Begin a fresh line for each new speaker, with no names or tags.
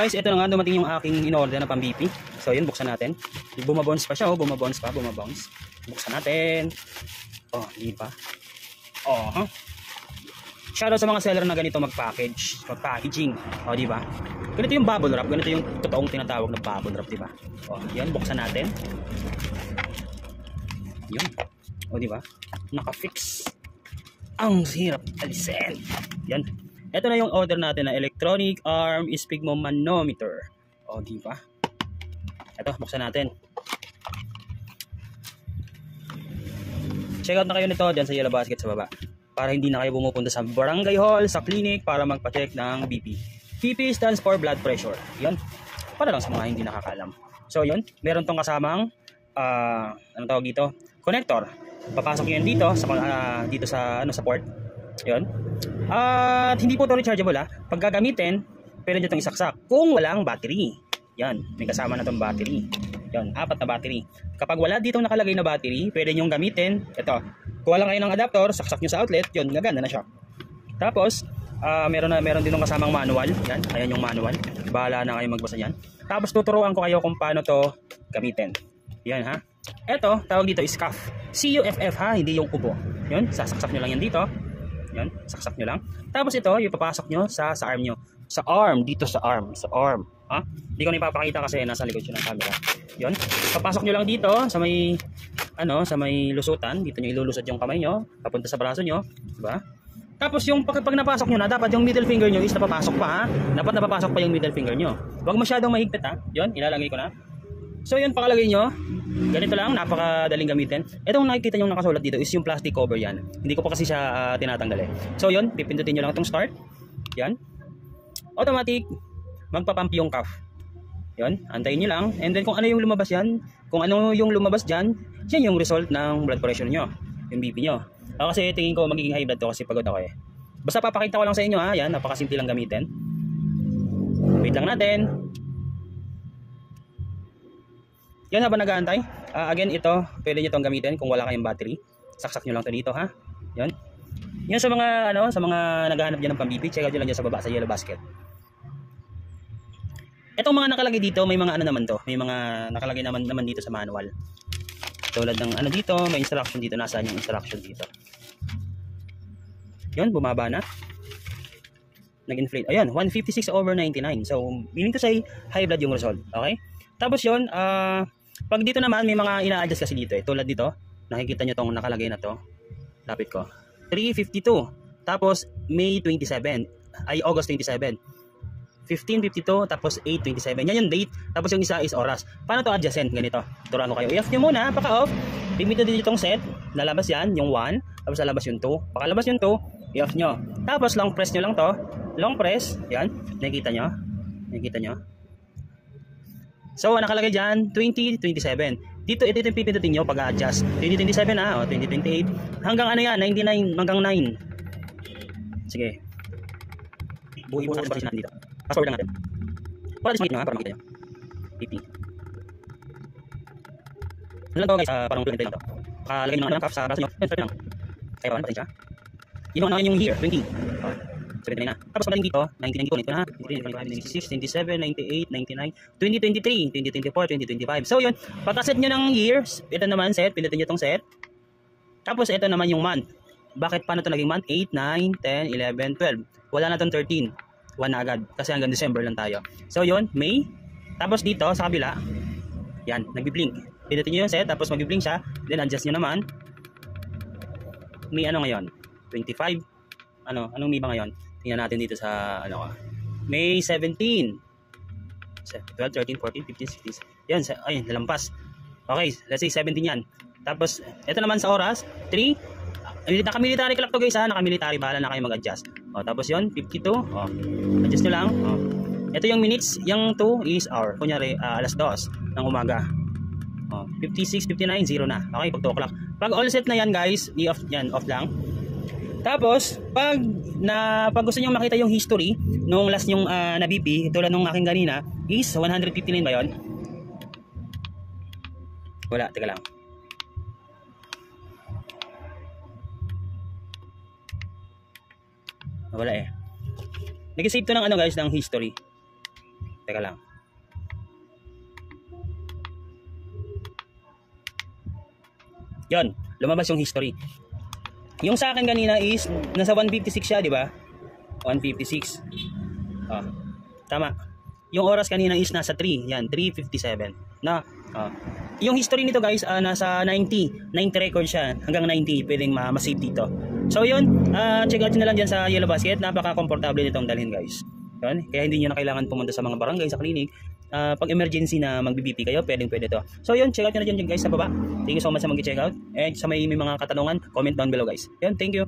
guys, ito na nga dumating yung aking in-order na pang-BP. So yun, buksan natin. Bumabounce pa siya, oh, bumabounce. Buksan natin. Oh, di ba? Oh, shoutout sa mga seller na ganito mag-packaging. Oh, di ba? Ganito yung bubble wrap, ganito yung totoong tinatawag na bubble wrap, di ba? Oh, yan, buksan natin. Yun. Oh, di ba? Naka-fix. Ang hirap alisin. Yan. Ito na yung order natin na electronic arm sphygmomanometer. O, di ba? Ito, buksan natin. Check out na kayo nito dyan sa yellow basket sa baba. Para hindi na kayo pumupunta sa barangay hall, sa clinic para magpa-check ng BP. BP stands for blood pressure. Yun. Para lang sa mga hindi nakakaalam. So, yun. Meron tong kasamang ano tawag dito? Connector. Papasok nyo yan dito sa sa port. Yun. At hindi po ito rechargeable ha. Pag gagamitin, pwede nyo itong isaksak kung walang battery. Yan, may kasama na itong battery. Yan, 4 na battery. Kapag wala dito nakalagay na battery, pwede nyo gamitin. Ito, kuha lang kayo ng adapter, saksak nyo sa outlet, yun, gagana na siya. Tapos, meron din ng kasamang manual. Yan, ayan yung manual. Bahala na kayo magbasa yan. Tapos tuturuan ko kayo kung paano to gamitin. Yan ha. Ito, tawag dito is cuff. C-U-F-F ha, hindi yung ubo. Yun, sasaksak nyo lang yan dito. Yan, saksak nyo lang. Tapos ito, yung papasok nyo sa arm nyo. Sa arm, dito sa arm. Ha? Hindi ko na ipapakita kasi nasa likod yun ng camera. Yun, papasok nyo lang dito sa may, sa may lusutan. Dito nyo ilulusot yung kamay nyo, papunta sa braso nyo. Diba? Tapos yung pag napasok nyo na, dapat yung middle finger nyo is napapasok pa ha. Dapat napapasok pa yung middle finger nyo. Huwag masyadong mahigpit ha. Yun, ilalagay ko na. So yun, pakalagay nyo. Ganito lang, napakadaling gamitin. Itong nakikita nyo nakasulat dito is yung plastic cover yan. Hindi ko pa kasi siya tinatanggal eh. So yun, pipindutin nyo lang itong start. Yan. Automatic, magpapump yung cuff. Yun, antayin nyo lang. And then kung ano yung lumabas yan, kung ano yung lumabas dyan, yan yung result ng blood pressure nyo. Yung BP nyo. Kasi tingin ko magiging high blood to kasi pagod ako eh. Basta papakita ko lang sa inyo ha. Yan, napakasimple lang gamitin. Wait lang natin. Yan habang nag-aantay. Again, ito, pwede nyo itong gamitin kung wala kayong battery. Saksak nyo lang ito dito ha. Yan. Yan sa mga, sa mga naghahanap dyan ng pang-BP, check out nyo lang dyan sa baba, sa yellow basket. Itong mga nakalagay dito, may mga naman to. May mga nakalagay naman dito sa manual. Tulad ng dito, may instruction dito. Nasaan yung instruction dito? Yan, bumaba na. Nag-inflate. Ayan, 156/99. So, meaning to say, high blood yung result. Okay? Tapos yun, pag dito naman, may mga ina-adjust kasi dito eh. Tulad dito, nakikita nyo tong nakalagay na to. Lapit ko. 352. Tapos, August 27. 1552, tapos 827. Yan yung date. Tapos yung isa is oras. Paano to adjustin? Ganito. Turuan ko kayo. I-off nyo muna, paka-off. Pipito din itong set. Lalabas yan, yung 1. Tapos lalabas yung 2. Pakalabas yung 2, i-off nyo. Tapos long press nyo lang to. Long press. Yan. Nakikita nyo? So, nakalagay dyan, 2027. Dito, ito yung pipindutin nyo pag-adjust. 2027 o 2028. Hanggang yan, 99, hanggang 9. Sige. Buo-buo sa natin dito. Fast forward lang natin. Para makita nyo para makita nyo. 50. Ano lang to guys, parang tulad lang to. Lagay nyo ng cuff sa braso nyo. Yun, lang. Kaya pa natin siya. Yun yung here, 20. 79 na. Tapos pag dito, 1992 nito na. 96, 97, 98, 99, 2023, 2024, 2025. So yun, pagka-set nyo ng years, ito naman set, pindutin nyo itong set. Tapos ito naman yung month. Bakit paano ito naging month? 8, 9, 10, 11, 12. Wala na itong 13. 1 na agad. Kasi hanggang December lang tayo. So yun, May. Tapos dito, sa kabila, yan, nagbi-blink. Pindutin nyo yung set, tapos magbi-blink siya. Then adjust nyo naman. May ngayon? 25. Anong May ba ngayon? Tingnan natin dito sa May 17, 12, 13, 14, 15, 16. Yan, ayun, nalampas. Okay, let's say 17 yan. Tapos, ito naman sa oras, 3. Naka-military clock to guys ha, naka-military, bahala na kayo mag-adjust. Tapos yon 52, adjust nyo lang. Ito yung minutes, yung 2 is hour. Kunyari, alas 2 ng umaga. 56, 59, 0 na. Okay, pag 2 o'clock. Pag all set na yan guys, i-off yan, off lang. Tapos, pag gusto niyo makita yung history nung last yung na BP, tulad nung aking kanina, is 159 ba yun? Wala, teka lang. Wala eh. Nag-save to ng guys, ng history. Teka lang. Yon, lumabas yung history. Yung sa akin kanina is nasa 156 siya, di ba? 156. Ah, tama. Yung oras kanina is nasa 3. Yan, 3:57. Na, yung history nito guys, nasa 90 record siya. Hanggang 90, pwedeng ma-save dito. So yun, check out nyo na lang dyan sa Yellow Basket. Napaka-komportable nitong dalhin guys. Yun, kaya hindi nyo na kailangan pumunta sa mga barangay, sa clinic. Pag emergency na mag-BP kayo, pwede to. So yun, check out nyo na dyan guys sa baba. Thank you so much sa mag-check out. And sa may mga katanungan, comment down below guys. Yun, thank you.